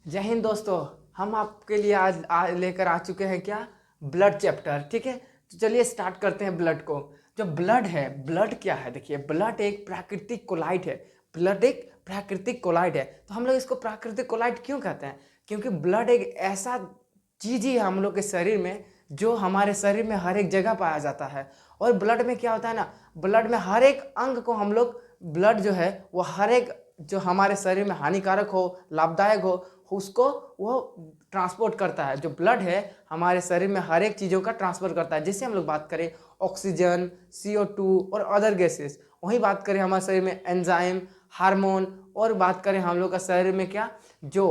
जय हिंद दोस्तों। हम आपके लिए आज लेकर आ चुके हैं क्या, ब्लड चैप्टर। ठीक है, तो चलिए स्टार्ट करते हैं ब्लड को। जो ब्लड है, ब्लड क्या है? देखिए, ब्लड एक प्राकृतिक कोलाइट है। ब्लड एक प्राकृतिक कोलाइट है। तो हम लोग इसको प्राकृतिक कोलाइट क्यों कहते हैं? क्योंकि ब्लड एक ऐसा चीज ही है हम लोग के शरीर में जो हमारे शरीर में हर एक जगह पाया जाता है। और ब्लड में क्या होता है ना, ब्लड में हर एक अंग को हम लोग, ब्लड जो है वो हर एक जो हमारे शरीर में हानिकारक हो, लाभदायक हो, उसको वो ट्रांसपोर्ट करता है। जो ब्लड है हमारे शरीर में हर एक चीज़ों का ट्रांसफर करता है। जैसे हम लोग बात करें ऑक्सीजन, CO2 और अदर गैसेस, वहीं बात करें हमारे शरीर में एंजाइम, हार्मोन, और बात करें हम लोग का शरीर में क्या, जो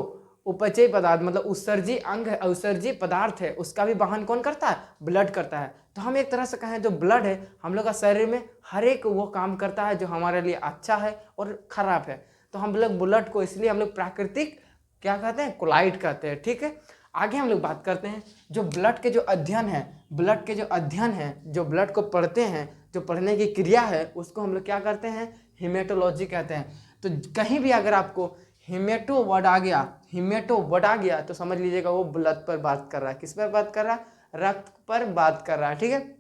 उपचयी पदार्थ मतलब उत्सर्जी अंग है, उत्सर्जी पदार्थ है, उसका भी वहन कौन करता है? ब्लड करता है। तो हम एक तरह से कहें जो ब्लड है हम लोग का शरीर में हर एक वो काम करता है जो हमारे लिए अच्छा है और खराब है। तो हम लोग ब्लड को इसलिए हम लोग प्राकृतिक क्या कहते हैं, कोलाइट कहते हैं। ठीक है, आगे हम लोग बात करते हैं जो ब्लड के जो अध्ययन है, ब्लड के जो अध्ययन है, जो ब्लड को पढ़ते हैं, जो पढ़ने की क्रिया है, उसको हम लोग क्या करते हैं? हीमेटोलॉजी कहते हैं। तो कहीं भी अगर आपको हीमेटो वर्ड आ गया, हीमेटो वर्ड आ गया, तो समझ लीजिएगा वो ब्लड पर बात कर रहा है। किस पर बात कर रहा है? रक्त पर बात कर रहा है। ठीक है,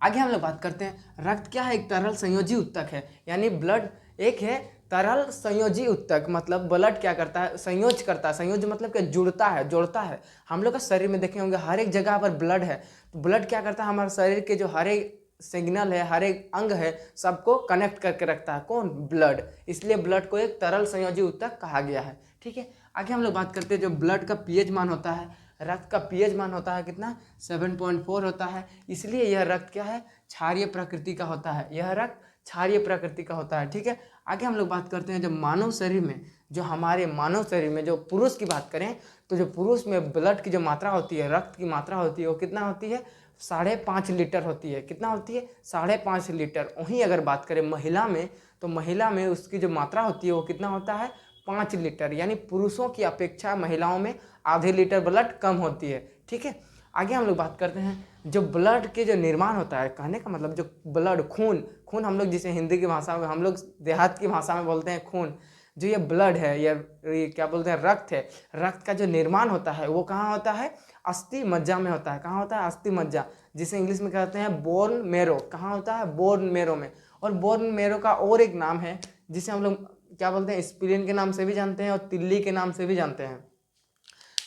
आगे हम लोग बात करते हैं रक्त क्या है? एक तरल संयोजी उत्तक है। यानी ब्लड एक है तरल संयोजी उत्तक। मतलब ब्लड क्या करता है? संयोज करता है। संयोज मतलब क्या? जुड़ता है, जोड़ता है। हम लोग का शरीर में देखे होंगे हर एक जगह पर ब्लड है। तो ब्लड क्या करता है? हमारे शरीर के जो हर एक सिग्नल है, हर एक अंग है, सबको कनेक्ट करके रखता है। कौन? ब्लड। इसलिए ब्लड को एक तरल संयोजी उत्तक कहा गया है। ठीक है, आगे हम लोग बात करते हैं जो ब्लड का पीएच मान होता है, रक्त का पीएच मान होता है कितना? 7.4 होता है। इसलिए यह रक्त क्या है? क्षारीय प्रकृति का होता है। यह रक्त क्षारीय प्रकृति का होता है। ठीक है, आगे हम लोग बात करते हैं जो मानव शरीर में, जो हमारे मानव शरीर में जो पुरुष की बात करें तो जो पुरुष में ब्लड की जो मात्रा होती है, रक्त की मात्रा होती है, वो कितना होती है? 5.5 लीटर होती है। कितना होती है? 5.5 लीटर। वहीं अगर बात करें महिला में, तो महिला में उसकी जो मात्रा होती है वो कितना होता है? 5 लीटर। यानी पुरुषों की अपेक्षा महिलाओं में आधे लीटर ब्लड कम होती है। ठीक है, आगे हम लोग बात करते हैं जो ब्लड के जो निर्माण होता है, कहने का मतलब जो ब्लड, खून, खून हम लोग जिसे हिंदी की भाषा में, हम लोग देहात की भाषा में बोलते हैं खून। जो ये ब्लड है, ये क्या बोलते हैं, रक्त है। रक्त का जो निर्माण होता है वो कहाँ होता है? अस्थि मज्जा में होता है। कहाँ होता है? अस्थि मज्जा, जिसे इंग्लिश में कहते हैं बोन मेरो। कहाँ होता है? बोन मेरो में। और बोन मेरो का और एक नाम है जिसे हम लोग क्या बोलते हैं? स्प्लीन के नाम से भी जानते हैं और तिल्ली के नाम से भी जानते हैं।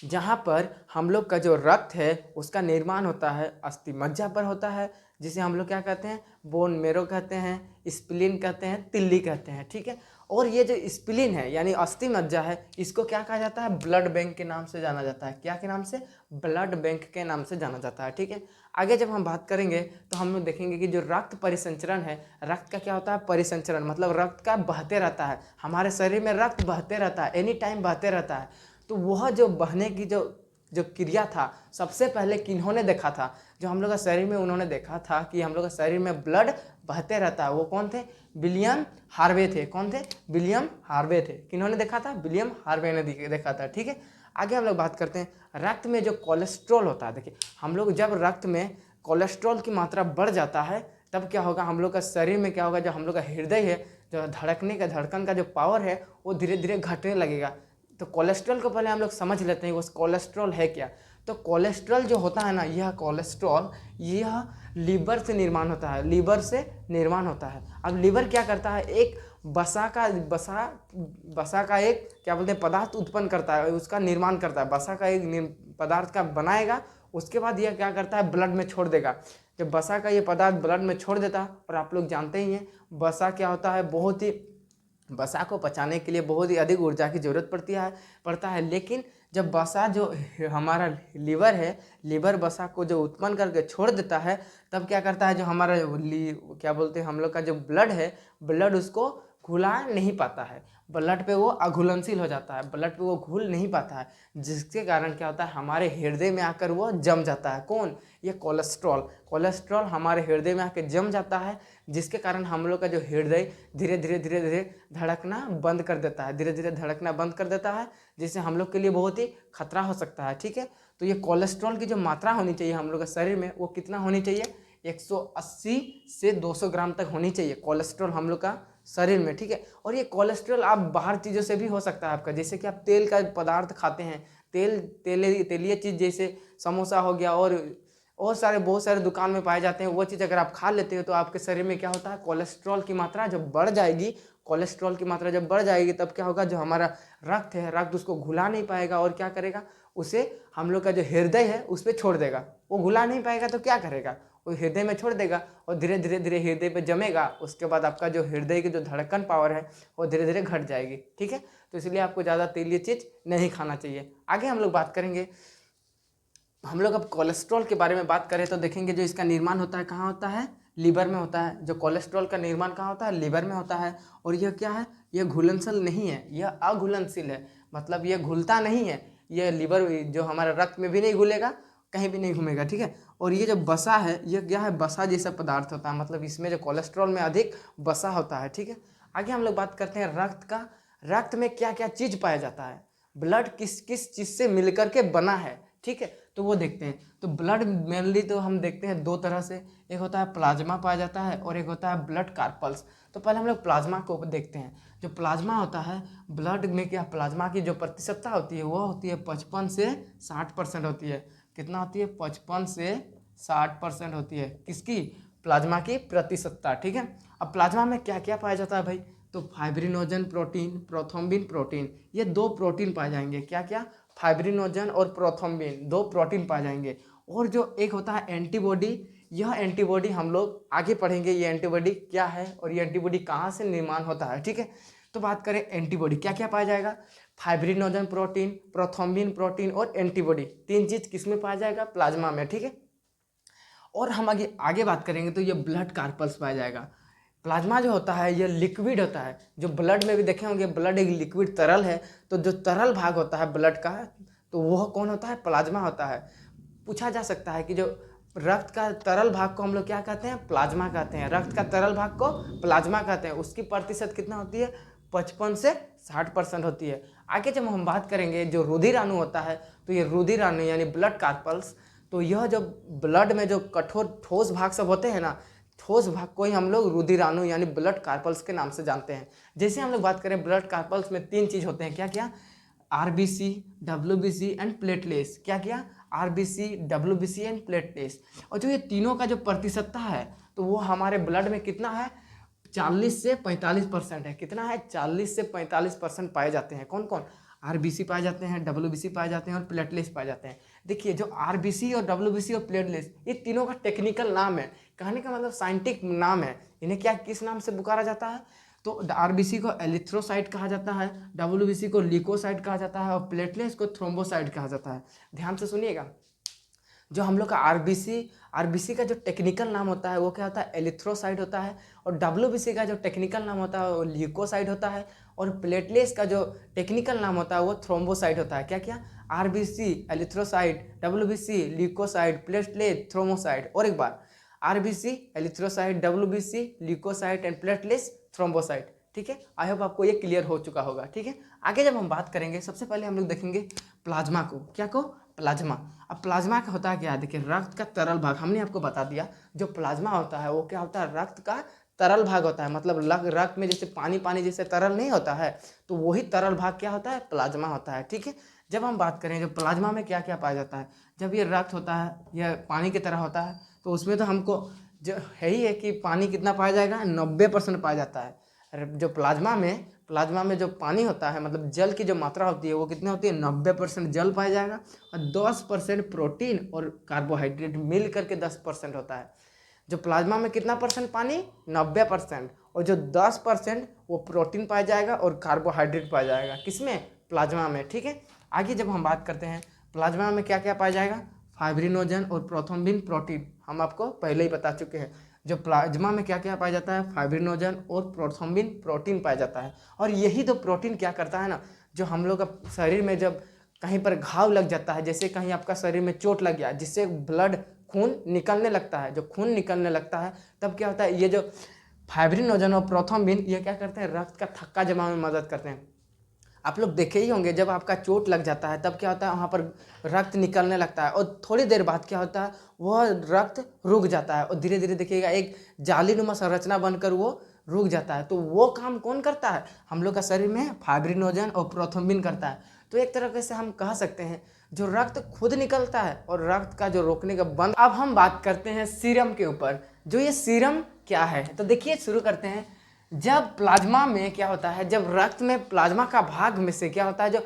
जहाँ पर हम लोग का जो रक्त है उसका निर्माण होता है अस्थि मज्जा पर होता है, जिसे हम लोग क्या कहते हैं? बोन मेरो कहते हैं, स्प्लीन कहते हैं, तिल्ली कहते हैं। ठीक है, और ये जो स्प्लीन है यानी अस्थि मज्जा है, इसको क्या कहा जाता है? ब्लड बैंक के नाम से जाना जाता है। क्या के नाम से? ब्लड बैंक के नाम से जाना जाता है। ठीक है, आगे जब हम बात करेंगे तो हम लोग देखेंगे कि जो रक्त परिसंचरण है, रक्त का क्या होता है? परिसंचरण मतलब रक्त का बहते रहता है। हमारे शरीर में रक्त बहते रहता है, एनी टाइम बहते रहता है। तो वह जो बहने की जो जो क्रिया था, सबसे पहले किन्होंने देखा था? जो हम लोग का शरीर में उन्होंने देखा था कि हम लोग का शरीर में ब्लड बहते रहता है, वो कौन थे? विलियम हार्वे थे। कौन थे? विलियम हार्वे थे। किन्होंने देखा था? विलियम हार्वे ने देखा था। ठीक है, आगे हम लोग बात करते हैं रक्त में जो कोलेस्ट्रॉल होता है। देखिए, हम लोग जब रक्त में कोलेस्ट्रॉल की मात्रा बढ़ जाता है तब क्या होगा? हम लोग का शरीर में क्या होगा? जो हम लोग का हृदय है, जो धड़कने का, धड़कन का जो पावर है, वो धीरे धीरे घटने लगेगा। तो कोलेस्ट्रॉल को पहले हम लोग समझ लेते हैं वो कोलेस्ट्रॉल है क्या। तो कोलेस्ट्रॉल जो होता है ना, यह कोलेस्ट्रॉल यह लीवर से निर्माण होता है, लीवर से निर्माण होता है। अब लीवर क्या करता है? एक बसा का एक क्या बोलते हैं पदार्थ उत्पन्न करता है, उसका निर्माण करता है। बसा का एक पदार्थ का बनाएगा, उसके बाद यह क्या करता है? ब्लड में छोड़ देगा। जब बसा का ये पदार्थ ब्लड में छोड़ देता है, और आप लोग जानते ही हैं बसा क्या होता है, बहुत ही, वसा को पचाने के लिए बहुत ही अधिक ऊर्जा की जरूरत पड़ता है। लेकिन जब वसा जो हमारा लीवर है, लीवर वसा को जो उत्पन्न करके छोड़ देता है, तब क्या करता है? जो हमारा क्या बोलते हैं हम लोग का जो ब्लड है, ब्लड उसको घुला नहीं पाता है। ब्लड पे वो अघुलनशील हो जाता है, ब्लड पे वो घुल नहीं पाता है, जिसके कारण क्या होता है? हमारे हृदय में आकर वो जम जाता है। कौन? ये कोलेस्ट्रॉल। कोलेस्ट्रॉल हमारे हृदय में आकर जम जाता है, जिसके कारण हम लोग का जो हृदय धीरे धीरे धीरे धीरे धड़कना बंद कर देता है, धीरे धीरे धड़कना बंद कर देता है, जिससे हम लोग के लिए बहुत ही खतरा हो सकता है। ठीक है, तो ये कोलेस्ट्रॉल की जो मात्रा होनी चाहिए हम लोग के शरीर में, वो कितना होनी चाहिए? 180 से 200 ग्राम तक होनी चाहिए कोलेस्ट्रॉल हम लोग का शरीर में, ठीक है। और ये कोलेस्ट्रॉल आप बाहर चीज़ों से भी हो सकता है आपका, जैसे कि आप तेल का पदार्थ खाते हैं, तेलीय चीज़ जैसे समोसा हो गया और सारे बहुत सारे दुकान में पाए जाते हैं, वो चीज़ अगर आप खा लेते हो तो आपके शरीर में क्या होता है, कोलेस्ट्रॉल की मात्रा जब बढ़ जाएगी, कोलेस्ट्रॉल की मात्रा जब बढ़ जाएगी तब क्या होगा, जो हमारा रक्त है, रक्त उसको घुला नहीं पाएगा और क्या करेगा, उसे हम लोग का जो हृदय है उस पर छोड़ देगा। वो घुला नहीं पाएगा तो क्या करेगा, वो हृदय में छोड़ देगा और धीरे धीरे धीरे हृदय पे जमेगा। उसके बाद आपका जो हृदय की जो धड़कन पावर है वो धीरे धीरे घट जाएगी, ठीक है। तो इसलिए आपको ज़्यादा तेलीय चीज़ नहीं खाना चाहिए। आगे हम लोग बात करेंगे, हम लोग अब कोलेस्ट्रॉल के बारे में बात करें तो देखेंगे जो इसका निर्माण होता है कहाँ होता है, लीवर में होता है। जो कोलेस्ट्रॉल का निर्माण कहाँ होता है, लीवर में होता है। और यह क्या है, यह घुलनशील नहीं है, यह अघुलनशील है, मतलब यह घुलता नहीं है। यह लीवर जो हमारा रक्त में भी नहीं घुलेगा, कहीं भी नहीं घूमेगा, ठीक है। और ये जो बसा है, यह क्या है, बसा जैसा पदार्थ होता है, मतलब इसमें जो कोलेस्ट्रॉल में अधिक बसा होता है, ठीक है। आगे हम लोग बात करते हैं रक्त का। रक्त में क्या क्या चीज़ पाया जाता है, ब्लड किस किस चीज़ से मिलकर के बना है, ठीक है। तो वो देखते हैं। तो ब्लड मेनली तो हम देखते हैं दो तरह से, एक होता है प्लाज्मा पाया जाता है और एक होता है ब्लड कार्पल्स। तो पहले हम लोग प्लाज्मा को देखते हैं। जो प्लाज्मा होता है, ब्लड में क्या, प्लाज्मा की जो प्रतिशतता होती है वो होती है 55 से 60% होती है। कितना होती है, 55 से 60% होती है, किसकी, प्लाज्मा की प्रतिशतता, ठीक है। अब प्लाज्मा में क्या क्या पाया जाता है भाई, तो फाइब्रिनोजन प्रोटीन, प्रोथ्रोम्बिन प्रोटीन, ये दो प्रोटीन पाए जाएंगे। क्या क्या, फाइब्रिनोजन और प्रोथ्रोम्बिन, दो प्रोटीन पाए जाएंगे। और जो एक होता है एंटीबॉडी, यह एंटीबॉडी हम लोग आगे पढ़ेंगे, ये एंटीबॉडी क्या है और ये एंटीबॉडी कहाँ से निर्माण होता है, ठीक है। तो बात करें एंटीबॉडी, क्या क्या पाया जाएगा, फाइब्रिनोजन प्रोटीन, प्रोथ्रोम्बिन प्रोटीन और एंटीबॉडी, तीन चीज किसमें पाया जाएगा, प्लाज्मा में, ठीक है। और हम आगे आगे बात करेंगे तो ये ब्लड कार्पल्स पाया जाएगा। प्लाज्मा जो होता है ये लिक्विड होता है, जो ब्लड में भी देखे होंगे, ब्लड एक लिक्विड तरल है। तो जो तरल भाग होता है ब्लड का, तो वह कौन होता है, प्लाज्मा होता है। पूछा जा सकता है कि जो रक्त का तरल भाग को हम लोग क्या कहते हैं, प्लाज्मा कहते हैं। रक्त का तरल भाग को प्लाज्मा कहते हैं। उसकी प्रतिशत कितना होती है, 55 से 60% होती है। आगे जब हम बात करेंगे जो रुधिर अणु होता है, तो ये रुधिर अणु यानी ब्लड कार्पल्स, तो यह जो ब्लड में जो कठोर ठोस भाग सब होते हैं ना, ठोस भाग को ही हम लोग रुधिराणु यानी ब्लड कार्पल्स के नाम से जानते हैं। जैसे हम लोग बात करें ब्लड कार्पल्स में तीन चीज होते हैं, क्या क्या, आरबीसी, डब्ल्यूबीसी एंड प्लेटलेट्स। क्या क्या, आरबीसी, डब्ल्यूबीसी एंड प्लेटलेट्स। और जो ये तीनों का जो प्रतिशतता है, तो वो हमारे ब्लड में कितना है, 40 से 45% है। कितना है, 40 से 45% पाए जाते हैं। कौन कौन, आरबीसी पाए जाते हैं, डब्ल्यूबीसी पाए जाते हैं और प्लेटलेट्स पाए जाते हैं। देखिए जो आरबीसी और डब्ल्यूबीसी और प्लेटलेट्स, ये तीनों का टेक्निकल नाम है, कहने का मतलब साइंटिफिक नाम है। इन्हें क्या किस नाम से पुकारा जाता है, तो आरबीसी को एरिथ्रोसाइट कहा जाता है, डब्ल्यूबीसी को ल्यूकोसाइट कहा जाता है और प्लेटलेट्स को थ्रोम्बोसाइट कहा जाता है। ध्यान से सुनिएगा, जो हम लोग का आरबीसी का जो टेक्निकल नाम होता है वो क्या होता है, एरिथ्रोसाइट होता है। और डब्ल्यूबीसी का जो टेक्निकल नाम होता है वो ल्यूकोसाइट होता है। और प्लेटलेट्स का जो टेक्निकल नाम होता है वो थ्रोम्बोसाइट होता है। क्या क्या, RBC, erythrocyte, WBC, leukocyte, platelet, thrombocyte. और एक बार, RBC, erythrocyte, WBC, leukocyte and platelets, thrombocyte, ठीक है। आई होप आपको ये क्लियर हो चुका होगा, ठीक है। आगे जब हम बात करेंगे, सबसे पहले हम लोग देखेंगे प्लाज्मा को। क्या को, प्लाज्मा। अब प्लाज्मा का होता है क्या, देखिए रक्त का तरल भाग, हमने आपको बता दिया। जो प्लाज्मा होता है वो क्या होता है, रक्त का तरल भाग होता है। मतलब रक्त में जैसे पानी पानी जैसे तरल नहीं होता है, तो वही तरल भाग क्या होता है, प्लाज्मा होता है, ठीक है। जब हम बात करें जो प्लाज्मा में क्या क्या पाया जाता है, जब ये रक्त होता है यह पानी की तरह होता है, तो उसमें तो हमको जो है ही है कि पानी कितना पाया जाएगा, 90% पाया जाता है। जो प्लाज्मा में जो पानी होता है, मतलब जल की जो मात्रा होती है वो कितनी होती है, 90% जल पाया जाएगा और 10% प्रोटीन और कार्बोहाइड्रेट मिल करके 10% होता है। जो प्लाज्मा में कितना परसेंट पानी, 90%, और जो 10% वो प्रोटीन पाया जाएगा और कार्बोहाइड्रेट पाया जाएगा, किसमें, प्लाज्मा में, ठीक है। आगे जब हम बात करते हैं प्लाज्मा में क्या क्या पाया जाएगा, फाइब्रिनोजन और प्रोथ्रोम्बिन प्रोटीन, हम आपको पहले ही बता चुके हैं। जो प्लाज्मा में क्या क्या पाया जाता है, फाइब्रिनोजन और प्रोथ्रोम्बिन प्रोटीन पाया जाता है। और यही तो प्रोटीन क्या करता है ना, जो हम लोग का शरीर में जब कहीं पर घाव लग जाता है, जैसे कहीं आपका शरीर में चोट लग गया, जिससे ब्लड खून निकलने लगता है, जो खून निकलने लगता है तब क्या होता है, ये जो फाइब्रिनोजन और प्रोथ्रोम्बिन ये क्या करते हैं, रक्त का थक्का जमा में मदद करते हैं। आप लोग देखे ही होंगे जब आपका चोट लग जाता है तब क्या होता है, वहाँ पर रक्त निकलने लगता है और थोड़ी देर बाद क्या होता है, वह रक्त रुक जाता है और धीरे धीरे देखिएगा एक जालीनुमा संरचना बनकर वो रुक जाता है। तो वो काम कौन करता है? हम लोग का शरीर में फाइब्रिनोजन और प्रोथ्रोम्बिन करता है। तो एक तरह से हम कह सकते हैं जो रक्त खुद निकलता है और रक्त का जो रोकने का बंद। अब हम बात करते हैं सीरम के ऊपर। जो ये सीरम क्या है, तो देखिए शुरू करते हैं। जब प्लाज्मा में क्या होता है, जब रक्त में प्लाज्मा का भाग में से क्या होता है, जो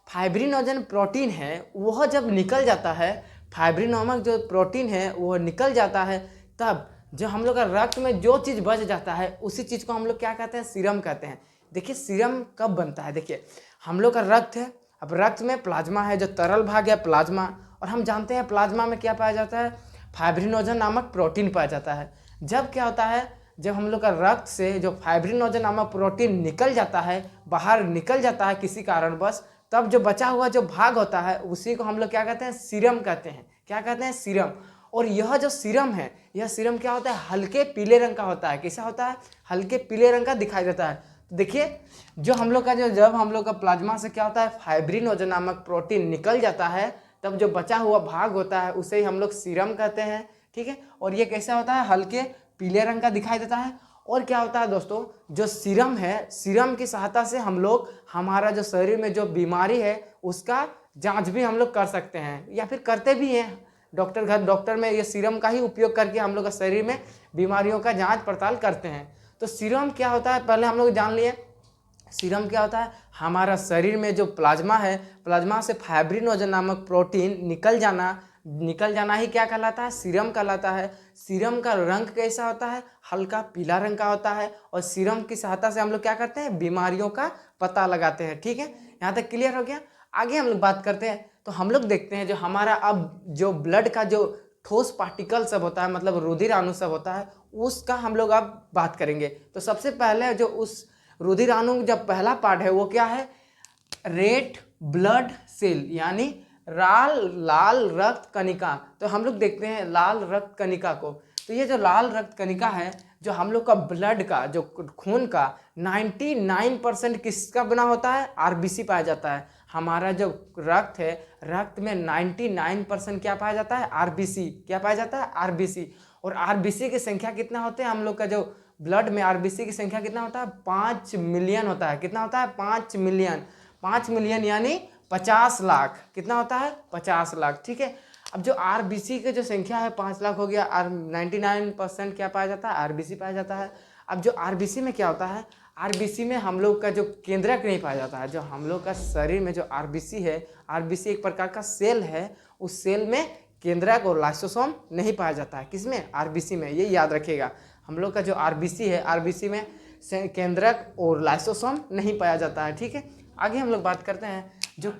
फाइब्रिनोजन प्रोटीन है वह जब निकल जाता है, फाइब्रिन नामक जो प्रोटीन है वो निकल जाता है, तब जो हम लोग का रक्त में जो चीज़ बच जाता है उसी चीज़ को हम लोग क्या कहते हैं? सीरम कहते हैं। देखिए सीरम कब बनता है, देखिए हम लोग का रक्त है, अब रक्त में प्लाज्मा है, जो तरल भाग है प्लाज्मा, और हम जानते हैं प्लाज्मा में क्या पाया जाता है? फाइब्रिनोजन नामक प्रोटीन पाया जाता है। जब क्या होता है, जब हम लोग का रक्त से जो फाइब्रिनोजन नामक प्रोटीन निकल जाता है, बाहर निकल जाता है किसी कारणवश, तब जो बचा हुआ जो भाग होता है उसी को हम लोग क्या कहते हैं? सीरम कहते हैं। क्या कहते हैं? सीरम। और यह जो सीरम है, यह सीरम क्या होता है? हल्के पीले रंग का होता है। कैसा होता है? हल्के पीले रंग का दिखाई देता है। तो देखिए जो हम लोग का जो जब हम लोग का प्लाज्मा से क्या होता है? फाइब्रिनोजन नामक प्रोटीन निकल जाता है, तब जो बचा हुआ भाग होता है उसे ही हम लोग सीरम कहते हैं। ठीक है, और ये कैसा होता है? हल्के पीले रंग का दिखाई देता है। और क्या होता है दोस्तों, जो सीरम है, सीरम की सहायता से हम लोग हमारा जो शरीर में जो बीमारी है उसका जांच भी हम लोग कर सकते हैं, या फिर करते भी हैं। डॉक्टर में ये सीरम का ही उपयोग करके हम लोग का शरीर में बीमारियों का जांच पड़ताल करते हैं। तो सीरम क्या होता है पहले हम लोग जान लिए। सीरम क्या होता है? हमारा शरीर में जो प्लाज्मा है, प्लाज्मा से फाइब्रिनोजन नामक प्रोटीन निकल जाना ही क्या कहलाता है? सीरम कहलाता है। सीरम का रंग कैसा होता है? हल्का पीला रंग का होता है। और सीरम की सहायता से हम लोग क्या करते हैं? बीमारियों का पता लगाते हैं। ठीक है, यहाँ तक क्लियर हो गया। आगे हम लोग बात करते हैं, तो हम लोग देखते हैं जो हमारा अब जो ब्लड का जो ठोस पार्टिकल सब होता है, मतलब रुधिर अणु सब होता है, उसका हम लोग अब बात करेंगे। तो सबसे पहले जो उस रुधिर अणु जब पहला पार्ट है वो क्या है? रेड ब्लड सेल, यानी लाल रक्त कणिका। तो हम लोग देखते हैं लाल रक्त कणिका को। तो ये जो लाल रक्त कणिका है, जो हम लोग का ब्लड का जो खून का 99% किसका बना होता है? आरबीसी पाया जाता है। हमारा जो रक्त है, रक्त में 99% क्या पाया जाता है? आरबीसी। क्या पाया जाता है? आरबीसी। और आरबीसी की संख्या कितना होते हैं हम लोग का जो ब्लड में? आरबीसी की संख्या कितना होता है? 5 मिलियन होता है। कितना होता है? 5 मिलियन। 5 मिलियन यानी 50 लाख। कितना होता है? 50 लाख। ठीक है, अब जो आरबीसी की जो संख्या है 5 लाख हो गया, 99% क्या पाया जाता है? आरबीसी पाया जाता है। अब जो आरबीसी में क्या होता है? आरबीसी में हम लोग का जो केंद्रक नहीं पाया जाता है। जो हम लोग का शरीर में जो आरबीसी है, आरबीसी एक प्रकार का सेल है, उस सेल में केंद्रक और लाइसोसोम नहीं पाया जाता है। किसमें? आरबीसी में। ये याद रखिएगा, हम लोग का जो आरबीसी है, आरबीसी में केंद्रक और लाइसोसोम नहीं पाया जाता है। ठीक है, आगे हम लोग बात करते हैं जो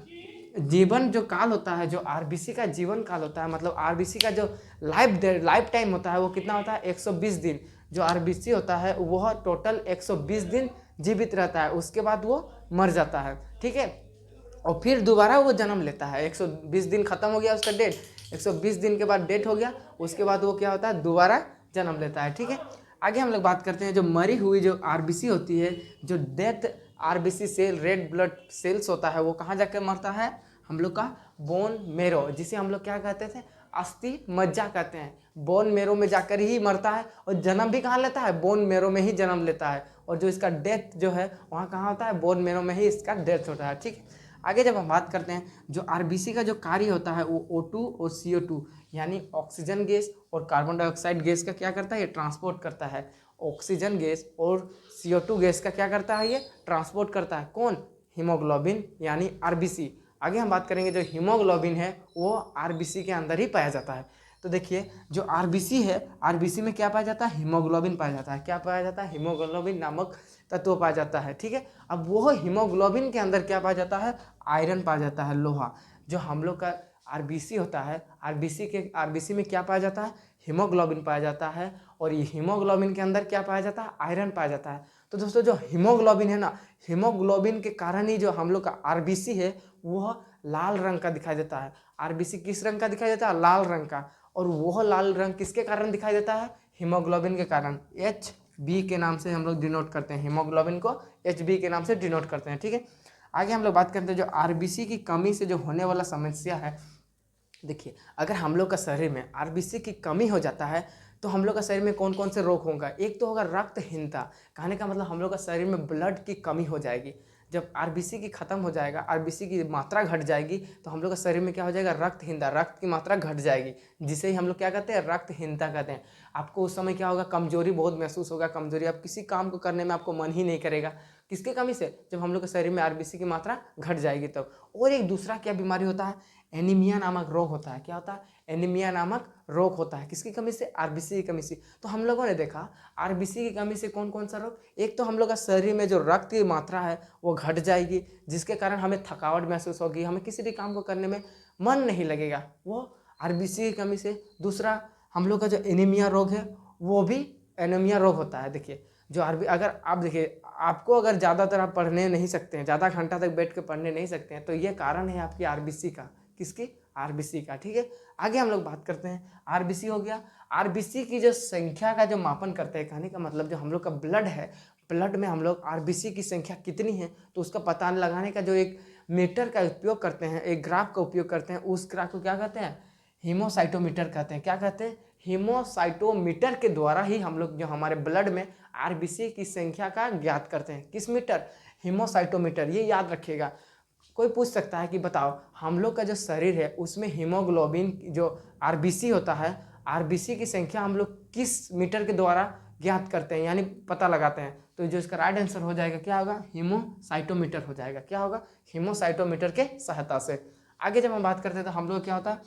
जीवन जो काल होता है, जो आरबीसी का जीवन काल होता है, मतलब आरबीसी का जो लाइफ टाइम होता है वो कितना होता है? 120 दिन। जो आरबीसी होता है वह टोटल 120 दिन जीवित रहता है, उसके बाद वो मर जाता है। ठीक है, और फिर दोबारा वो जन्म लेता है। 120 दिन खत्म हो गया उसका डेट, 120 दिन के बाद डेट हो गया, उसके बाद वो क्या होता है? दोबारा जन्म लेता है। ठीक है, आगे हम लोग बात करते हैं जो मरी हुई जो आरबीसी होती है, जो death RBC cell, red blood cells होता है, वो कहाँ जाकर मरता है? हम लोग का बोन मेरो, जिसे हम लोग क्या कहते थे? अस्थि मज्जा कहते हैं। बोन मेरो में जाकर ही मरता है, और जन्म भी कहाँ लेता है? बोन मेरो में ही जन्म लेता है। और जो इसका डेथ जो है वहाँ कहाँ होता है? बोन मेरो में ही इसका डेथ होता है। ठीक है, आगे जब हम बात करते हैं जो आरबीसी का जो कार्य होता है वो O2 और CO2 यानी ऑक्सीजन गैस और कार्बन डाइऑक्साइड गैस का क्या करता है? ये ट्रांसपोर्ट करता है। ऑक्सीजन गैस और CO2 गैस का क्या करता है? ये ट्रांसपोर्ट करता है। कौन? हीमोग्लोबिन यानी आरबीसी। आगे हम बात करेंगे जो हीमोग्लोबिन है वो आरबीसी के अंदर ही पाया जाता है। तो देखिए जो आरबीसी है, आरबीसी में क्या पाया जाता है? हीमोग्लोबिन पाया जाता है। क्या पाया जाता है? हीमोग्लोबिन नामक तत्व पाया जाता है। ठीक है, अब वो हीमोग्लोबिन के अंदर क्या पाया जाता है? आयरन पाया जाता है, लोहा। जो हम लोग का आरबीसी होता है, आरबीसी में क्या पाया जाता है? हीमोग्लोबिन पाया जाता है। और ये हीमोग्लोबिन के अंदर क्या पाया जाता है? आयरन पाया जाता है। तो दोस्तों जो हीमोग्लोबिन है ना, हीमोग्लोबिन के कारण ही जो हम लोग का आरबीसी है वह लाल रंग का दिखाई देता है। आरबीसी किस रंग का दिखाई देता है? लाल रंग का। और वह लाल रंग किसके कारण दिखाई देता है? हीमोग्लोबिन के कारण। HB के नाम से हम लोग डिनोट करते हैं, हीमोग्लोबिन को HB के नाम से डिनोट करते हैं। ठीक है, आगे हम लोग बात करते हैं जो आरबीसी की कमी से जो होने वाला समस्या है। देखिए अगर हम लोग का शरीर में आरबीसी की कमी हो जाता है तो हम लोग का शरीर में कौन कौन से रोग होगा? एक तो होगा रक्तहीनता। कहने का मतलब हम लोग का शरीर में ब्लड की कमी हो जाएगी। जब आरबीसी की खत्म हो जाएगा, आरबीसी की मात्रा घट जाएगी, तो हम लोग का शरीर में क्या हो जाएगा? रक्तहीनता, रक्त की मात्रा घट जाएगी, जिसे ही हम लोग क्या कहते हैं? रक्तहीनता कहते हैं। आपको उस समय क्या होगा? कमजोरी बहुत महसूस होगा, कमजोरी, आप किसी काम को करने में आपको मन ही नहीं करेगा। किसके कमी से? जब हम लोग के शरीर में आरबीसी की मात्रा घट जाएगी तब। और एक दूसरा क्या बीमारी होता है? एनीमिया नामक रोग होता है। क्या होता है? एनीमिया नामक रोग होता है। किसकी कमी से? आरबीसी की कमी से। तो हम लोगों ने देखा आरबीसी की कमी से कौन कौन सा रोग? एक तो हम लोग का शरीर में जो रक्त की मात्रा है वो घट जाएगी, जिसके कारण हमें थकावट महसूस होगी, हमें किसी भी काम को करने में मन नहीं लगेगा, वो आरबीसी की कमी से। दूसरा, हम लोग का जो एनीमिया रोग है वो भी एनीमिया रोग होता है। देखिए, जो आरबी अगर आप देखिए, आपको अगर ज़्यादातर आप पढ़ने नहीं सकते हैं, ज़्यादा घंटा तक बैठ के पढ़ने नहीं सकते हैं, तो ये कारण है आपकी आरबीसी का। किसकी? आरबीसी का। ठीक है, आगे हम लोग बात करते हैं। आरबीसी हो गया। आरबीसी की जो संख्या का जो मापन करते हैं, कहने का मतलब जो हम लोग का ब्लड है, ब्लड में हम लोग आरबीसी की संख्या कितनी है तो उसका पता लगाने का जो एक मीटर का उपयोग करते हैं, एक ग्राफ का उपयोग करते हैं, उस ग्राफ को क्या कहते हैं? हीमोसाइटोमीटर कहते हैं। क्या कहते हैं? हीमोसाइटोमीटर के द्वारा ही हम लोग जो हमारे ब्लड में आरबीसी की संख्या का ज्ञात करते हैं। किस मीटर? हीमोसाइटोमीटर। ये याद रखिएगा। कोई पूछ सकता है कि बताओ, हम लोग का जो शरीर है उसमें हीमोग्लोबिन जो आरबीसी होता है, आरबीसी की संख्या हम लोग किस मीटर के द्वारा ज्ञात करते हैं, यानी पता लगाते हैं? तो जो इसका राइट आंसर हो जाएगा क्या होगा? हीमोसाइटोमीटर हो जाएगा। क्या होगा? हीमोसाइटोमीटर के सहायता से। आगे जब हम बात करते हैं तो हम लोग क्या होता है?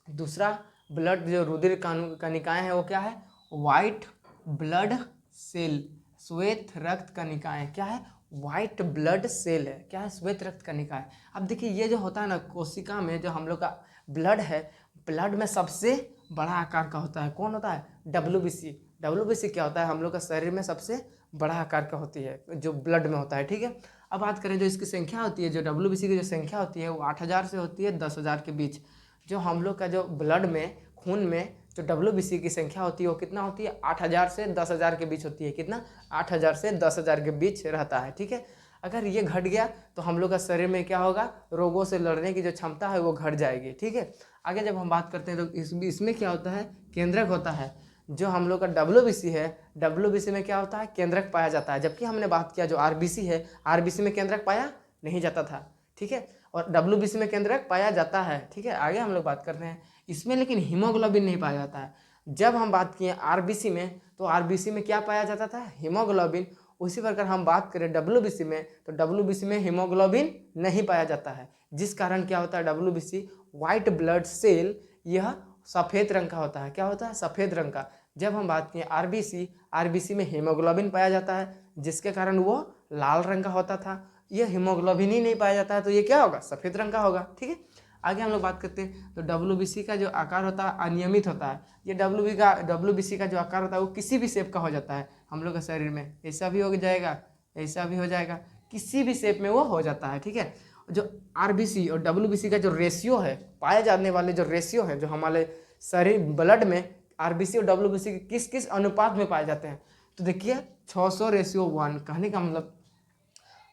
दूसरा, ब्लड जो रुधिर कणिकाएं हैं वो क्या है? वाइट ब्लड सेल, श्वेत रक्त कणिकाएं। क्या है? वाइट ब्लड सेल है। क्या है? श्वेत रक्त कणिकाएं। अब देखिए, ये जो होता है ना, कोशिका में जो हम लोग का ब्लड है, ब्लड में सबसे बड़ा आकार का होता है। कौन होता है? डब्ल्यूबीसी। डब्ल्यूबीसी क्या होता है? हम लोग का शरीर में सबसे बड़ा आकार का होती है जो ब्लड में होता है। ठीक है, अब बात करें जो इसकी संख्या होती है, जो डब्ल्यूबीसी की जो संख्या होती है वो 8,000 से होती है 10,000 के बीच। जो हम लोग का जो ब्लड में, खून में जो डब्ल्यूबीसी की संख्या होती है वो कितना होती है? 8,000 से 10,000 के बीच होती है। कितना? 8,000 से 10,000 के बीच रहता है। ठीक है, अगर ये घट गया तो हम लोग का शरीर में क्या होगा? रोगों से लड़ने की जो क्षमता है वो घट जाएगी। ठीक है, आगे जब हम बात करते हैं तो इसमें क्या होता है? केंद्रक होता है। जो हम लोग का डब्ल्यूबीसी है, डब्ल्यूबीसी में क्या होता है? केंद्रक पाया जाता है। जबकि हमने बात किया जो आरबीसी है, आरबीसी में केंद्रक पाया नहीं जाता था। ठीक है, और डब्ल्यूबीसी में केंद्रक पाया जाता है। ठीक है, आगे हम लोग बात करते हैं इसमें, लेकिन हीमोग्लोबिन नहीं पाया जाता है। जब हम बात किए आरबीसी में, तो आरबीसी में क्या पाया जाता था? हीमोग्लोबिन। उसी प्रकार हम बात करें डब्ल्यूबीसी में, तो डब्ल्यूबीसी में हीमोग्लोबिन नहीं पाया जाता है, जिस कारण क्या होता है? डब्ल्यूबीसी व्हाइट ब्लड सेल, यह सफ़ेद रंग का होता है। क्या होता है? सफ़ेद रंग का। जब हम बात किए आरबीसी, आरबीसी में हीमोग्लोबिन पाया जाता है, जिसके कारण वो लाल रंग का होता था। ये हीमोग्लोबिन ही नहीं पाया जाता है तो ये क्या होगा? सफ़ेद रंग का होगा। ठीक है, आगे हम लोग बात करते हैं तो डब्ल्यूबीसी का जो आकार होता है अनियमित होता है। ये डब्ल्यूबीसी का जो आकार होता है वो किसी भी शेप का हो जाता है हम लोग के शरीर में। ऐसा भी हो जाएगा, ऐसा भी हो जाएगा, किसी भी शेप में वो हो जाता है। ठीक है, जो आरबीसी और डब्ल्यूबीसी का जो रेशियो है, पाए जाने वाले जो रेशियो है, जो हमारे शरीर ब्लड में आरबीसी और डब्ल्यूबीसी के किस किस अनुपात में पाए जाते हैं, तो देखिए 600:1। कहने का मतलब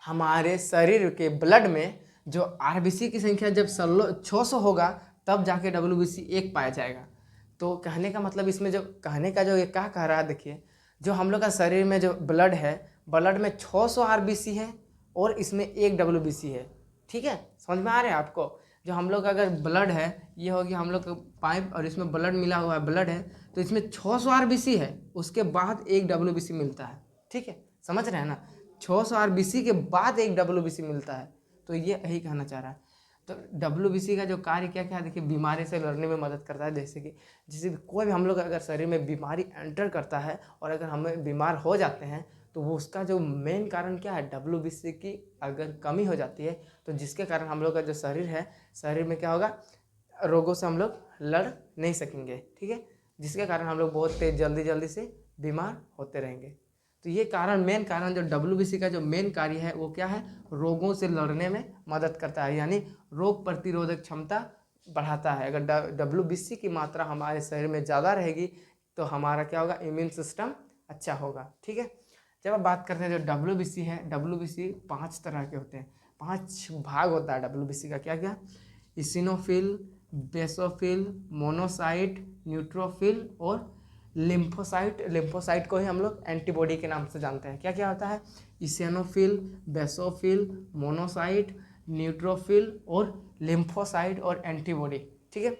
हमारे शरीर के ब्लड में जो आरबीसी की संख्या जब 600 होगा तब जाके डब्ल्यूबीसी 1 पाया जाएगा। तो कहने का मतलब इसमें जो कहने का जो ये क्या कह रहा है, देखिए जो हम लोग का शरीर में जो ब्लड है, ब्लड में 600 आरबीसी है और इसमें 1 डब्ल्यूबीसी है। ठीक है, समझ में आ रहा है आपको? जो हम लोग का अगर ब्लड है, ये हो गया हम लोग का पाइप और इसमें ब्लड मिला हुआ है, ब्लड है, तो इसमें 600 आरबीसी है, उसके बाद 1 डब्ल्यूबीसी मिलता है। ठीक है, समझ रहे हैं ना? 600 आरबीसी के बाद 1 डब्ल्यूबीसी मिलता है। तो ये यही कहना चाह रहा है। तो डब्ल्यूबीसी का जो कार्य क्या क्या है, देखिए बीमारी से लड़ने में मदद करता है। जैसे भी कोई भी हम लोग अगर शरीर में बीमारी एंटर करता है और अगर हमें बीमार हो जाते हैं तो वो उसका जो मेन कारण क्या है? डब्ल्यूबीसी की अगर कमी हो जाती है तो जिसके कारण हम लोग का जो शरीर है, शरीर में क्या होगा? रोगों से हम लोग लड़ नहीं सकेंगे। ठीक है, जिसके कारण हम लोग बहुत तेज जल्दी से बीमार होते रहेंगे। तो ये कारण, मेन कारण जो डब्ल्यूबीसी का जो मेन कार्य है वो क्या है? रोगों से लड़ने में मदद करता है, यानी रोग प्रतिरोधक क्षमता बढ़ाता है। अगर डब्ल्यूबीसी की मात्रा हमारे शरीर में ज़्यादा रहेगी तो हमारा क्या होगा? इम्यून सिस्टम अच्छा होगा। ठीक है, जब आप बात करते हैं जो डब्ल्यूबीसी है, डब्ल्यूबीसी 5 तरह के होते हैं, 5 भाग होता है डब्ल्यूबीसी का। क्या क्या? इसिनोफिल, बेसोफिल, मोनोसाइट, न्यूट्रोफिल और लिम्फोसाइट, लिम्फोसाइट को ही हम लोग एंटीबॉडी के नाम से जानते हैं। क्या क्या होता है, इसेनोफिल, बेसोफिल, मोनोसाइट, न्यूट्रोफिल और लिम्फोसाइट और एंटीबॉडी। ठीक है,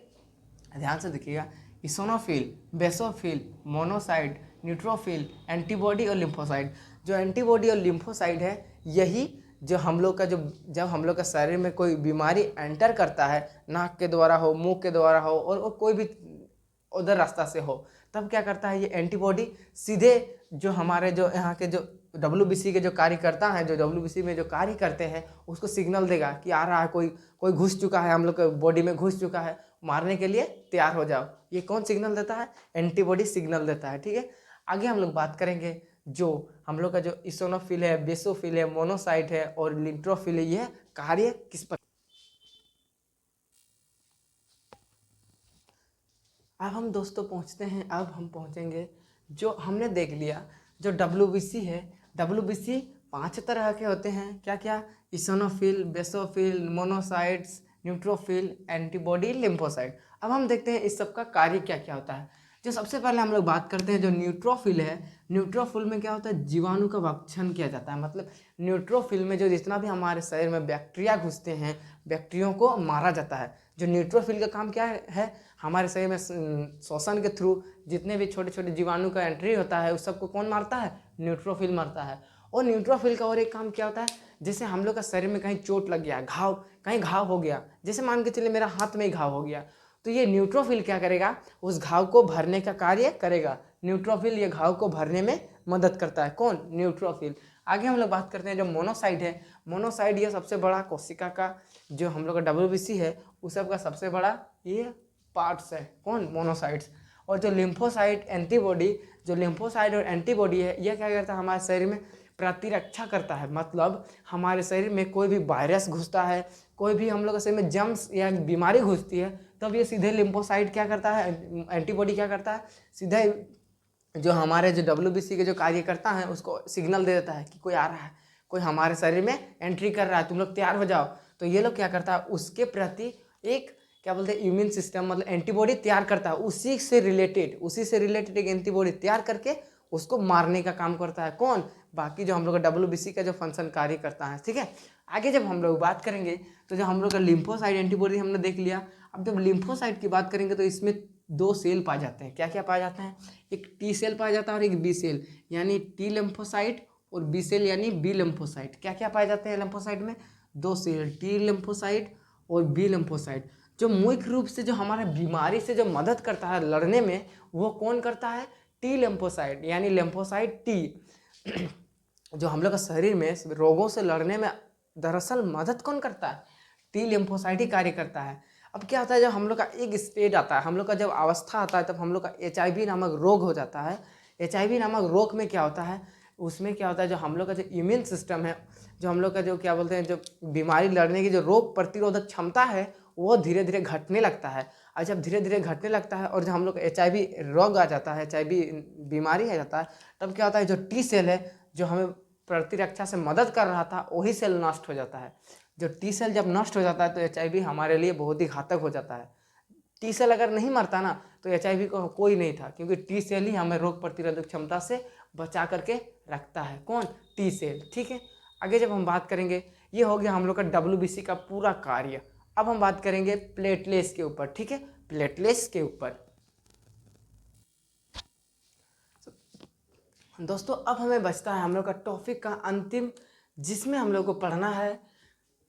ध्यान से देखिएगा, इसेनोफिल, बेसोफिल, मोनोसाइट, न्यूट्रोफिल, एंटीबॉडी और लिम्फोसाइट। जो एंटीबॉडी और लिम्फोसाइट है, यही जो हम लोग का जब हम लोग का शरीर में कोई बीमारी एंटर करता है, नाक के द्वारा हो, मुंह के द्वारा हो और कोई भी उधर रास्ता से हो, तब क्या करता है ये एंटीबॉडी सीधे जो हमारे जो यहाँ के जो WBC के जो कार्यकर्ता हैं, जो WBC में जो कार्य करते हैं, उसको सिग्नल देगा कि आ रहा है कोई घुस चुका है, हम लोग के बॉडी में घुस चुका है, मारने के लिए तैयार हो जाओ। ये कौन सिग्नल देता है, एंटीबॉडी सिग्नल देता है। ठीक है, आगे हम लोग बात करेंगे जो हम लोग का जो इसेनोफिल है, बेसोफिल है, मोनोसाइट है और न्यूट्रोफिल है, यह कार्य किस पर। अब हम दोस्तों पहुंचते हैं, अब हम पहुंचेंगे जो हमने देख लिया जो WBC है। WBC 5 तरह के होते हैं, क्या क्या, eosinophil, basophil, monocytes, neutrophil, antibody, lymphocyte. अब हम देखते हैं इस सब का कार्य क्या क्या होता है। जो सबसे पहले हम लोग बात करते हैं जो न्यूट्रोफिल है, न्यूट्रोफिल में क्या होता है, जीवाणु का भक्षण किया जाता है। मतलब न्यूट्रोफिल में जो जितना भी हमारे शरीर में बैक्टीरिया घुसते हैं, बैक्टीरियों को मारा जाता है। जो न्यूट्रोफिल का काम क्या है, हमारे शरीर में श्वसन के थ्रू जितने भी छोटे छोटे जीवाणु का एंट्री होता है, उस सबको कौन मारता है, न्यूट्रोफिल मारता है। और न्यूट्रोफिल का और एक काम क्या होता है, जैसे हम लोग का शरीर में कहीं चोट लग गया, कहीं घाव हो गया, जैसे मान के चलिए मेरा हाथ में ही घाव हो गया, तो ये न्यूट्रोफिल क्या करेगा, उस घाव को भरने का कार्य करेगा। न्यूट्रोफिल ये घाव को भरने में मदद करता है, कौन, न्यूट्रोफिल। आगे हम लोग बात करते हैं जो मोनोसाइट है। मोनोसाइट ये सबसे बड़ा कोशिका का जो हम लोग का WBC है, उस सब का सबसे बड़ा ये पार्ट्स है, कौन, मोनोसाइट्स। और जो लिम्फोसाइट एंटीबॉडी, जो लिम्फोसाइट और एंटीबॉडी है, यह क्या करता है, हमारे शरीर में प्रतिरक्षा करता है। मतलब हमारे शरीर में कोई भी वायरस घुसता है, कोई भी हम लोग के शरीर में जम्स या बीमारी घुसती है, तब ये सीधे लिम्फोसाइट क्या करता है, एंटीबॉडी क्या करता है, सीधे जो हमारे जो WBC के जो कार्यकर्ता हैं उसको सिग्नल दे देता है कि कोई आ रहा है, कोई हमारे शरीर में एंट्री कर रहा है, तुम लोग तैयार हो जाओ। तो ये लोग क्या करता है, उसके प्रति एक क्या बोलते हैं, इम्यून सिस्टम, मतलब एंटीबॉडी तैयार करता है, उसी से रिलेटेड एक एंटीबॉडी तैयार करके उसको मारने का काम करता है, कौन, बाकी जो हम लोग का WBC का जो फंक्शन कार्य करता है। ठीक है, आगे जब हम लोग बात करेंगे तो जो हम लोग का लिम्फोसाइट एंटीबॉडी हमने देख लिया। अब जब लिम्फोसाइट की बात करेंगे तो इसमें 2 सेल पाए जाते हैं। क्या क्या पाए जाते हैं, एक T सेल पाया जाता है और एक B सेल, यानी T लिम्फोसाइट और B सेल यानी B लिम्फोसाइट। क्या क्या पाए जाते हैं लिम्फोसाइट में, 2 सेल, T लिम्फोसाइट और B लिम्फोसाइट। जो मुख्य रूप से जो हमारे बीमारी से जो मदद करता है लड़ने में, वो कौन करता है, T लिम्फोसाइट यानी लिम्फोसाइट T। जो हम लोग का शरीर में रोगों से लड़ने में दरअसल मदद कौन करता है, T लिम्फोसाइट ही कार्य करता है। अब क्या होता है, जब हम लोग का एक स्टेज आता है, हम लोग का जब अवस्था आता है, तब हम लोग का HIV नामक रोग हो जाता है। HIV नामक रोग में क्या होता है, उसमें क्या होता है, जो हम लोग का जो इम्यून सिस्टम है, जो हम लोग का जो क्या बोलते हैं, जो बीमारी लड़ने की जो रोग प्रतिरोधक क्षमता है, वो धीरे धीरे घटने लगता है। और जब धीरे धीरे घटने लगता है और जब हम लोग का HIV रोग आ जाता है, HIV बीमारी आ जाता है, तब क्या होता है, जो T सेल है जो हमें प्रतिरक्षा से मदद कर रहा था, वही सेल नष्ट हो जाता है। जो T सेल जब नष्ट हो जाता है तो HIV हमारे लिए बहुत ही घातक हो जाता है। T सेल अगर नहीं मरता ना, तो HIV को कोई नहीं था, क्योंकि T सेल ही हमें रोग प्रतिरोधक क्षमता से बचा करके रखता है, कौन, T सेल। ठीक है, आगे जब हम बात करेंगे, ये हो गया हम लोग का WBC का पूरा कार्य। अब हम बात करेंगे प्लेटलेट्स के ऊपर। ठीक है, प्लेटलेट्स के ऊपर दोस्तों अब हमें बचता है हम लोग का टॉपिक का अंतिम, जिसमें हम लोग को पढ़ना है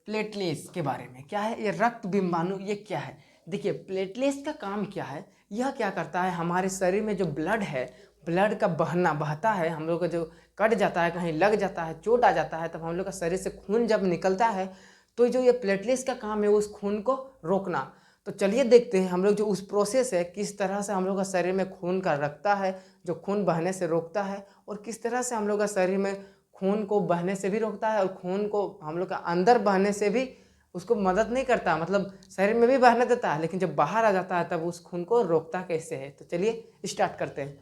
प्लेटलेट्स के बारे में। क्या है ये रक्त बिंबाणु, ये क्या है। देखिए प्लेटलेट्स का काम क्या है, यह क्या करता है, हमारे शरीर में जो ब्लड है, ब्लड का बहता है, हम लोग का जो कट जाता है, कहीं लग जाता है, चोट आ जाता है, तब हम लोग का शरीर से खून जब निकलता है, तो जो ये प्लेटलेट्स का काम है उस खून को रोकना। तो चलिए देखते हैं हम लोग जो उस प्रोसेस है, किस तरह से हम लोग का शरीर में खून का रखता है, जो खून बहने से रोकता है, और किस तरह से हम लोग का शरीर में खून को बहने से भी रोकता है, और खून को हम लोग का अंदर बहने से भी उसको मदद नहीं करता, मतलब शरीर में भी बहने देता है, लेकिन जब बाहर आ जाता है तब उस खून को रोकता कैसे है। तो चलिए स्टार्ट करते हैं।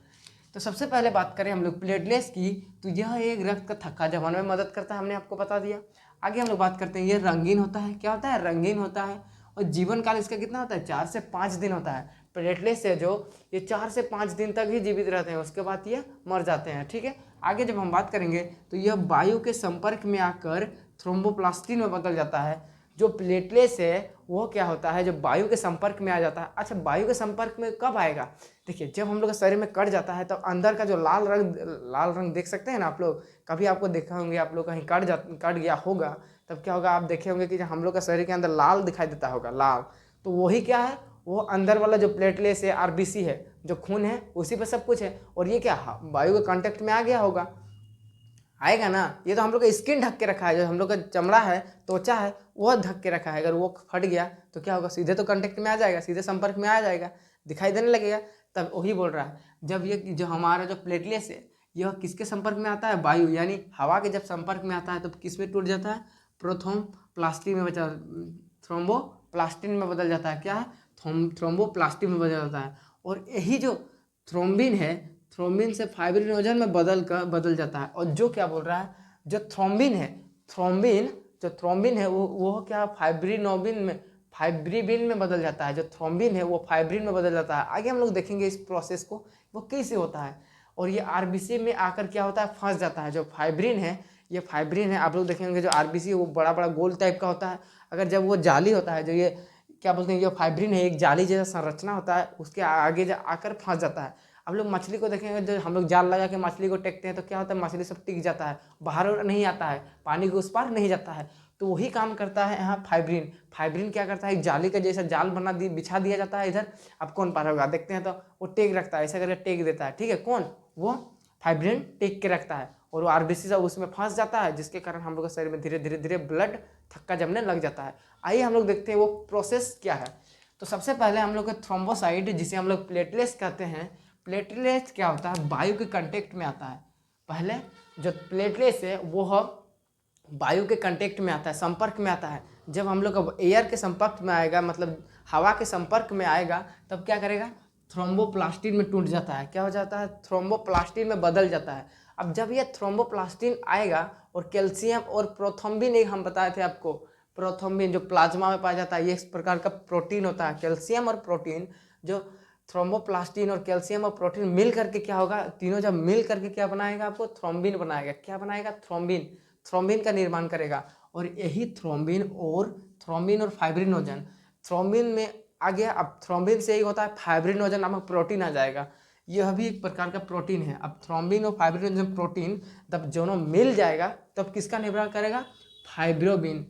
तो सबसे पहले बात करें हम लोग प्लेटलेट्स की, तो यह एक रक्त का थक्का जमाने में मदद करता है, हमने आपको बता दिया। आगे हम लोग बात करते हैं, ये रंगीन होता है। क्या होता है, रंगीन होता है, और जीवन काल इसका कितना होता है, 4 से 5 दिन होता है। प्लेटलेट्स है जो ये 4 से 5 दिन तक ही जीवित रहते हैं, उसके बाद ये मर जाते हैं। ठीक है, आगे जब हम बात करेंगे तो यह वायु के संपर्क में आकर थ्रोम्बोप्लास्टिन में बदल जाता है। जो प्लेटलेट्स है वो क्या होता है, जब वायु के संपर्क में आ जाता है। अच्छा, वायु के संपर्क में कब आएगा? देखिए, जब हम लोग के शरीर में कट जाता है तो अंदर का जो लाल रंग देख सकते हैं ना आप लोग, कभी आपको देखा होंगे, आप लोग कहीं कट गया होगा, तब क्या होगा, आप देखे होंगे कि हम लोग का शरीर के अंदर लाल दिखाई देता होगा, लाल। तो वही क्या है, वो अंदर वाला जो प्लेटलेट्स है, आरबीसी है, जो खून है, उसी पर सब कुछ है। और ये क्या वायु के कांटेक्ट में आ गया होगा, आएगा ना। ये तो हम लोग का स्किन ढक के रखा है, जो हम लोग का चमड़ा है, त्वचा है, वह ढक के रखा है। अगर वो फट गया तो क्या होगा, सीधे तो कांटेक्ट में आ जाएगा, सीधे संपर्क में आ जाएगा, दिखाई देने लगेगा। तब वही बोल रहा है, जब ये जो हमारा जो प्लेटलेट्स है, यह किसके संपर्क में आता है, वायु यानी हवा के जब संपर्क में आता है तो किस में टूट जाता है, प्रोथोम्प्लास्टी में बचा, थ्रोम्बोप्लास्टिन में बदल जाता है। क्या है, थ्रोम्बोप्लास्टिन में बदल जाता है। और यही जो थ्रोम्बिन है, थ्रोम्बिन से फाइब्रिनोजन में बदल जाता है। और जो क्या बोल रहा है, जो थ्रोम्बिन है, थ्रोम्बिन है वो क्या फाइब्रिबिन में बदल जाता है। जो थ्रोम्बिन है वो फाइब्रिन में बदल जाता है। आगे हम लोग देखेंगे इस प्रोसेस को, वो कैसे होता है। और ये आरबीसी में आकर क्या होता है, फंस जाता है। जो फाइब्रिन है, ये फाइब्रिन है, आप लोग देखेंगे जो आरबीसी है वो बड़ा बड़ा गोल टाइप का होता है। अगर जब वो जाली होता है, जो ये क्या बोलते हैं, जो फाइब्रिन है, एक जाली जैसा संरचना होता है, उसके आगे आकर फंस जाता है। हम लोग मछली को देखेंगे, जो हम लोग जाल लगा के मछली को टेकते हैं तो क्या होता है, मछली सब टिक जाता है, बाहर नहीं आता है, पानी के उस पार नहीं जाता है। तो वही काम करता है यहाँ फाइब्रिन। फाइब्रिन क्या करता है, एक जाली का जैसा जाल बिछा दिया जाता है इधर, अब कौन पार होगा, देखते हैं तो वो टेक रखता है, ऐसा करके टेक देता है। ठीक है, कौन, वो फाइब्रिन टेक के रखता है। और वो आरबीसी सब उसमें फंस जाता है, जिसके कारण हम लोग के शरीर में धीरे धीरे धीरे ब्लड थक्का जमने लग जाता है। आइए हम लोग देखते हैं वो प्रोसेस क्या है। तो सबसे पहले हम लोग के थ्रोम्बोसाइट, जिसे हम लोग प्लेटलेट्स कहते हैं, प्लेटलेट्स क्या होता है, वायु के कांटेक्ट में आता है। पहले जो प्लेटलेट्स है वो वायु के कांटेक्ट में आता है, संपर्क में आता है। जब हम लोग एयर के संपर्क में आएगा, मतलब हवा के संपर्क में आएगा, तब क्या करेगा, थ्रोम्बोप्लास्टिन में टूट जाता है। क्या हो जाता है, थ्रोम्बोप्लास्टिन में बदल जाता है। अब जब ये थ्रोम्बोप्लास्टिन आएगा और कैल्शियम और प्रोथ्रोम्बिन, एक हम बताए थे आपको, प्रोथ्रोम्बिन जो प्लाज्मा में पाया जाता है, ये इस प्रकार का प्रोटीन होता है। कैल्शियम और प्रोटीन, जो थ्रोम्बोप्लास्टिन और कैल्शियम और प्रोटीन मिल करके क्या होगा, तीनों जब मिल करके क्या बनाएगा, आपको थ्रोम्बिन बनाएगा। क्या बनाएगा, थ्रोम्बिन का निर्माण करेगा। और यही थ्रोम्बिन और फाइब्रिनोजन, थ्रोम्बिन में आ गया। अब थ्रोम्बिन से ही होता है फाइब्रिनोजन नामक प्रोटीन आ जाएगा। यह भी एक प्रकार का प्रोटीन है। अब थ्रोम्बिन और फाइब्रिनोजन प्रोटीन जब दोनों मिल जाएगा तब किसका निर्माण करेगा, फाइब्रोबिन।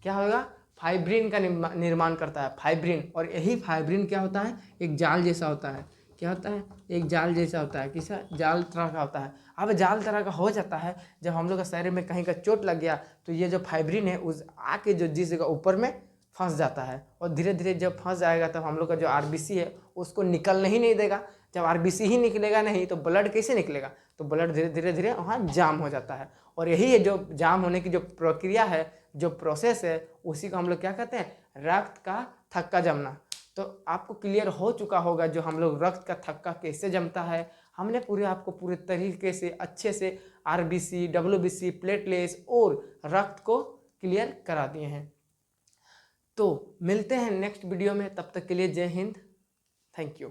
क्या होगा, फाइब्रिन का निर्माण करता है, फाइब्रिन। और यही फाइब्रिन क्या होता है, एक जाल जैसा होता है। क्या होता है, एक जाल जैसा होता है, किसा जाल तरह का होता है। अब जाल तरह का हो जाता है जब हम लोग के शरीर में कहीं का चोट लग गया, तो ये जो फाइब्रिन है उस आके जो जिस जगह ऊपर में फंस जाता है। और धीरे धीरे जब फंस जाएगा तब हम लोग का जो आरबीसी है उसको निकलने ही नहीं देगा। जब आरबीसी ही निकलेगा नहीं तो ब्लड कैसे निकलेगा, तो ब्लड धीरे धीरे धीरे वहाँ जाम हो जाता है। और यही है जो जाम होने की जो प्रक्रिया है, जो प्रोसेस है, उसी को हम लोग क्या कहते हैं, रक्त का थक्का जमना। तो आपको क्लियर हो चुका होगा जो हम लोग रक्त का थक्का कैसे जमता है। हमने आपको पूरे तरीके से अच्छे से आरबीसी, डब्ल्यूबीसी, प्लेटलेट्स और रक्त को क्लियर करा दिए हैं। तो मिलते हैं नेक्स्ट वीडियो में, तब तक के लिए जय हिंद, थैंक यू।